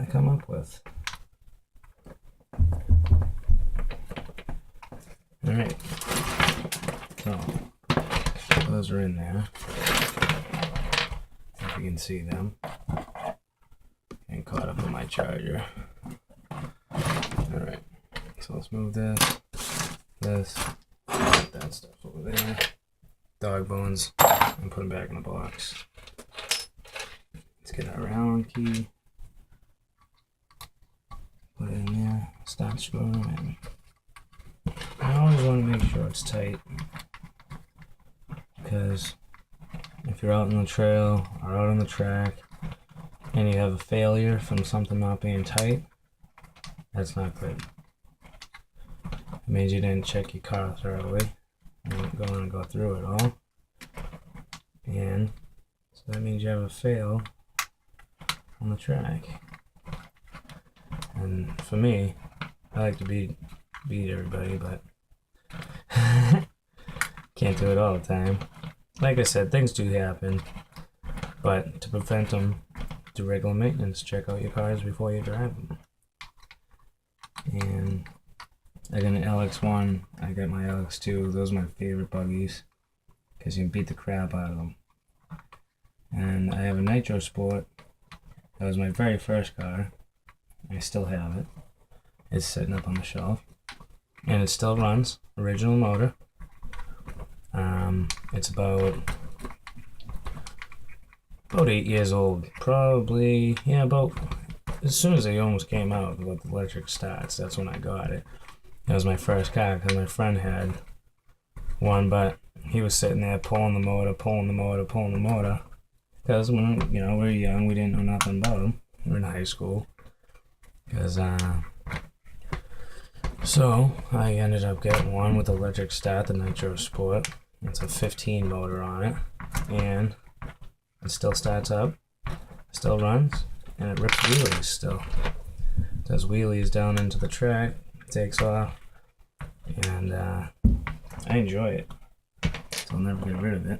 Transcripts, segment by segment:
I come up with. Alright, so those are in there. If you can see them. And caught up in my charger. Alright, so let's move this, put that stuff over there, dog bones, and put them back in the box. Let's get our Allen key, put it in there, start screwing them in. I always want to make sure it's tight, because if you're out on the trail or out on the track and you have a failure from something not being tight, that's not good. It means you didn't check your car thoroughly. You didn't go through it all. And so that means you have a fail on the track. And for me, I like to beat everybody, but can't do it all the time. Like I said, things do happen, but to prevent them, do regular maintenance. Check out your cars before you drive them. And I got an LX1, I got my LX2. Those are my favorite buggies because you can beat the crap out of them. And I have a Nitro Sport. That was my very first car. I still have it. It's sitting up on the shelf, and it still runs. Original motor. It's about 8 years old, probably. Yeah, about as soon as it almost came out with electric starts. That's when I got it. That was my first car because my friend had one, but he was sitting there pulling the motor. Because when we were young, we didn't know nothing about them. We were in high school. So I ended up getting one with electric start, the Nitro Sport. It's a 15 motor on it, and it still starts up, still runs, and it rips wheelies still. It does wheelies down into the track, takes off, and I enjoy it. So I'll never get rid of it.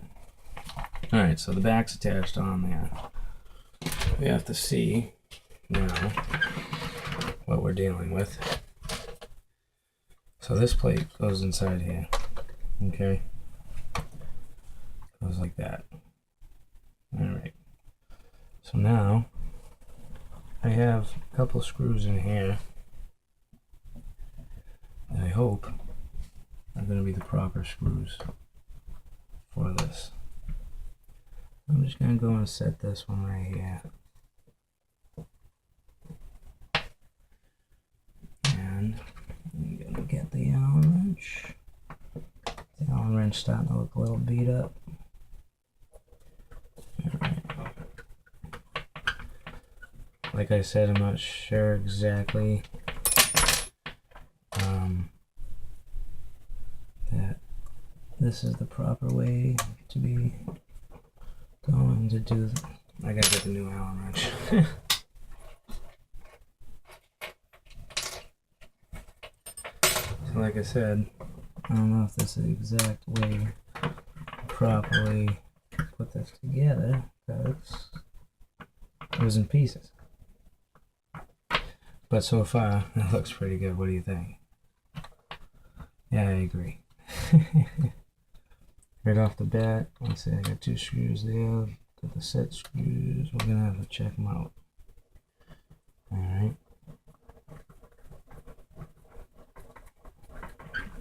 Alright, so the back's attached on there. We have to see now what we're dealing with. So this plate goes inside here, okay? Goes like that. Alright. So now, I have a couple screws in here that I hope are going to be the proper screws for this. I'm just going to go and set this one right here. And I'm going to get the Allen wrench. The Allen wrench starting to look a little beat up. Alright. Like I said, I'm not sure exactly that this is the proper way to be going to do. I gotta get the new Allen wrench. So like I said, I don't know if this is the exact way to properly put this together because it was in pieces. But so far, it looks pretty good. What do you think? Yeah, I agree. Right off the bat, let's see, I got 2 screws there. Got the set screws. We're gonna have to check them out. Alright.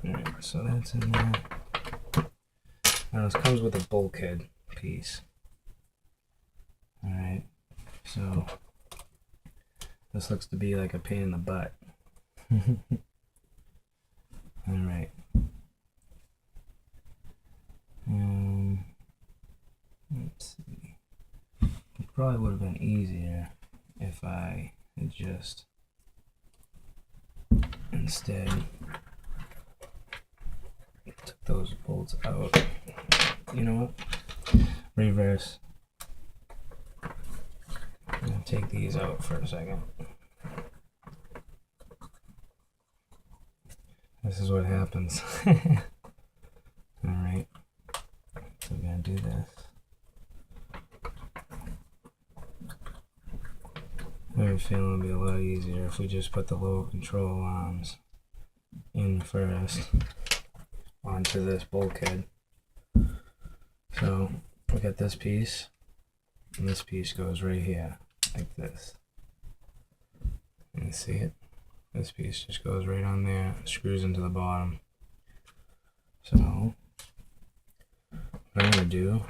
Alright, so that's in there. Now this comes with a bulkhead piece. Alright, so this looks to be like a pain in the butt. Alright. Let's see. It probably would have been easier if I had just instead took those bolts out. You know what? Reverse. I'm gonna take these out for a second. This is what happens. Alright. So we're gonna do this. Very feeling it'd be a lot easier if we just put the lower control arms in first onto this bulkhead. So we got this piece, and this piece goes right here, like this. You see it? This piece just goes right on there, screws into the bottom. So what I'm going to do,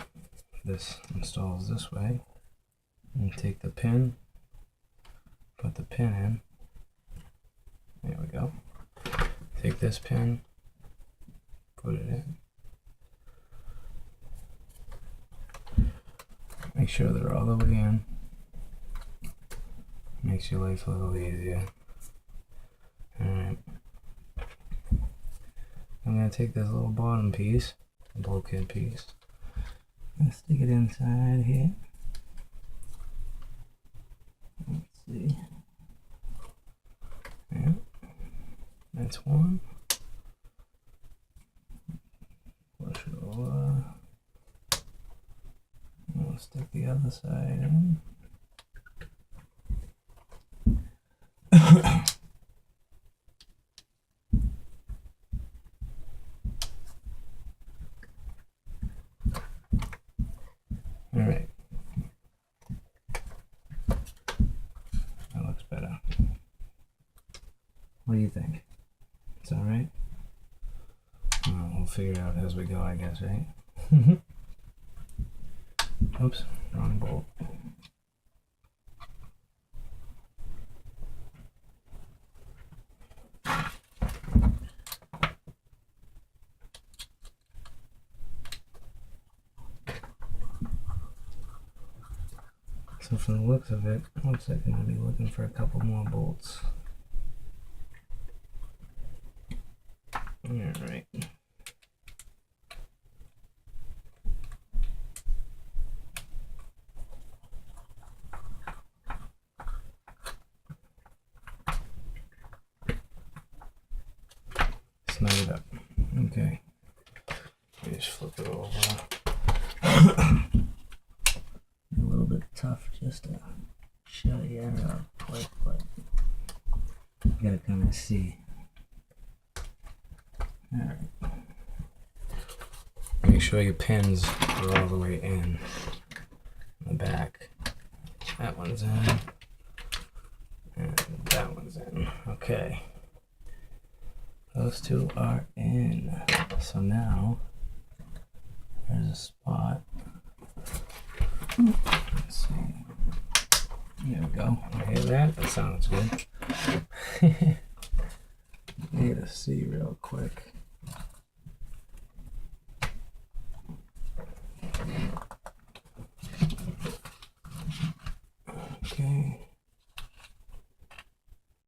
this installs this way, and take the pin, put the pin in, there we go, take this pin, put it in, make sure they're all the way in, makes your life a little easier. Alright, I'm going to take this little bottom piece, the bulkhead piece, and stick it inside here. Let's see. Yeah, that's one. Push it over. We'll stick the other side in. All right. That looks better. What do you think? It's all right? We'll figure it out as we go, I guess, right? Oops, wrong bolt. So from the looks of it, looks like I'm going to be looking for a couple more bolts. Alright. Snug it up. Okay. Let me just flip it over. A little bit tough just to show you real quick, but you gotta kind of see. Alright. Make sure your pins are all the way in the back. That one's in. And that one's in. Okay. Those two are in. So now there's a spot. Let's see. There we go. You hear that? That sounds good. Need to see real quick.